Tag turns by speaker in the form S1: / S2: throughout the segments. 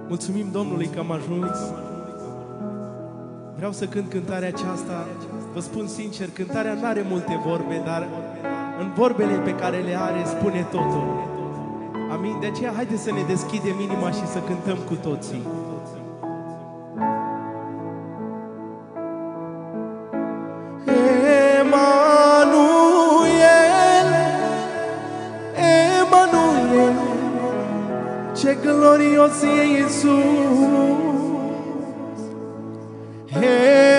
S1: Mulțumim Domnului că am ajuns. Vreau să cânt cântarea aceasta. Vă spun sincer, cântarea nu are multe vorbe, dar în vorbele pe care le are spune totul. Amin? De aceea haideți să ne deschidem inima și să cântăm cu toții. Ce glorios e Iisus,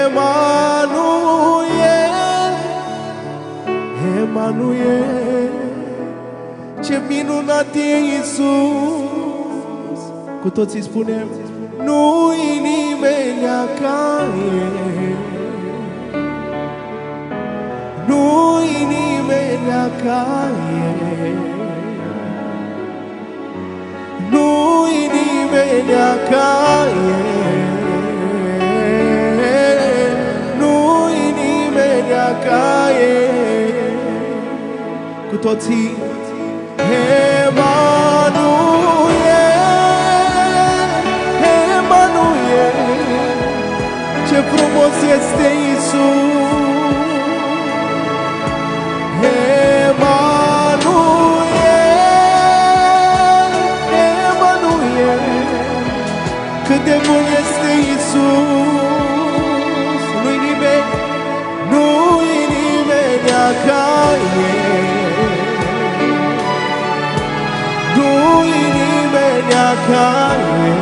S1: Emanuel, Emanuel, ce minunat e Iisus. Cu toții spunem, nu-i nimeni ca El, nu-i nimeni ca El, nu-i nimeni ca El, nu-i nimeni ca El. Cu toții, Emanuel, Emanuel, ce frumos este Iisus. Cât de bun este Iisus, nu-i nimeni, nu-i nimeni ca El, nu-i nimeni ca El,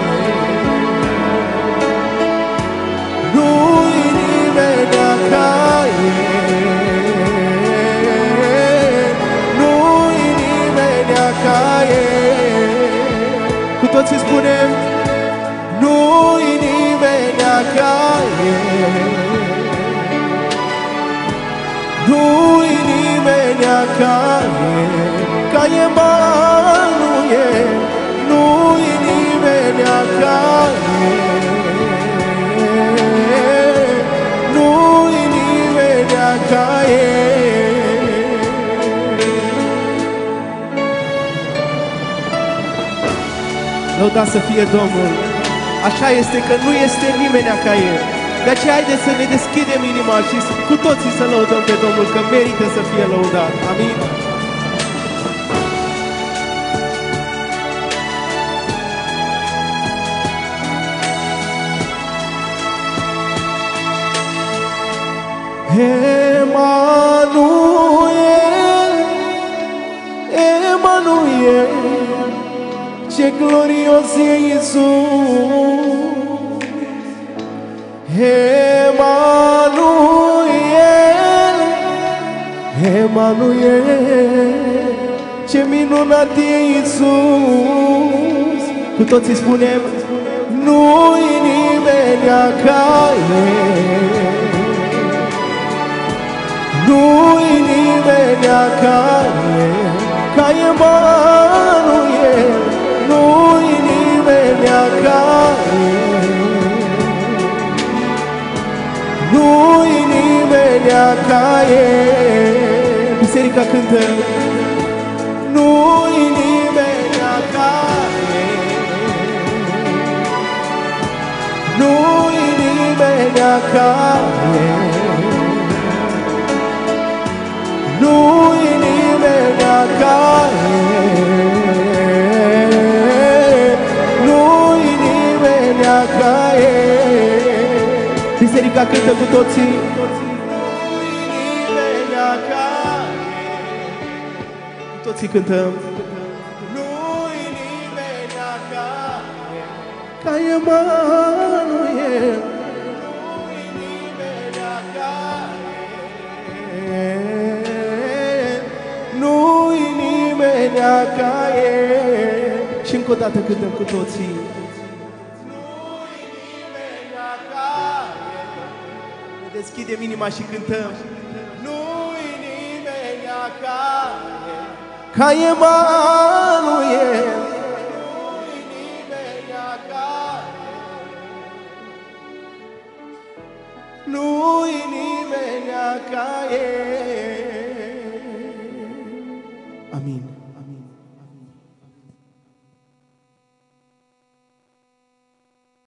S1: nu-i nimeni ca El, nu-i nimeni ca El. Cu toții spunem, nu-i nimeni ca El, nu-i nimeni ca El, ca Emanuel, nu-i nimeni ca El, nu-i nimeni ca El. Lăudați să fie Domnul! Așa este că nu este nimeni ca El. De aceea haideți să ne deschidem inima și cu toții să lăudăm pe Domnul, că merită să fie lăudat. Amin? Emanuel, Emanuel, ce glorios e Iisus. Emanuel, Emanuel, ce minunat e Iisus. Cu toții spunem, nu-i nimeni ca El, nu-i nimeni ca El, ca Emanuel, nu-i nimeni ca El, nu-i nimeni ca El. Biserica cântă, nu-i nimeni ca El, nu-i nimeni ca El, nu-i nimeni ca El, nu-i nimeni ca El. Biserica cântă cu toții, nu-i nimeni ca El. Cu toții cântăm, nu-i nimeni ca El, ca Emanuel, nu-i nimeni ca El, nu-i nimeni ca El. Și încă o dată cântăm cu toții, nu-i nimeni ca El. Ne deschidem inima și cântăm, nu-i nimeni ca El, ca Emanuel, nu-i nimeni ca El, nu-i nimeni ca El.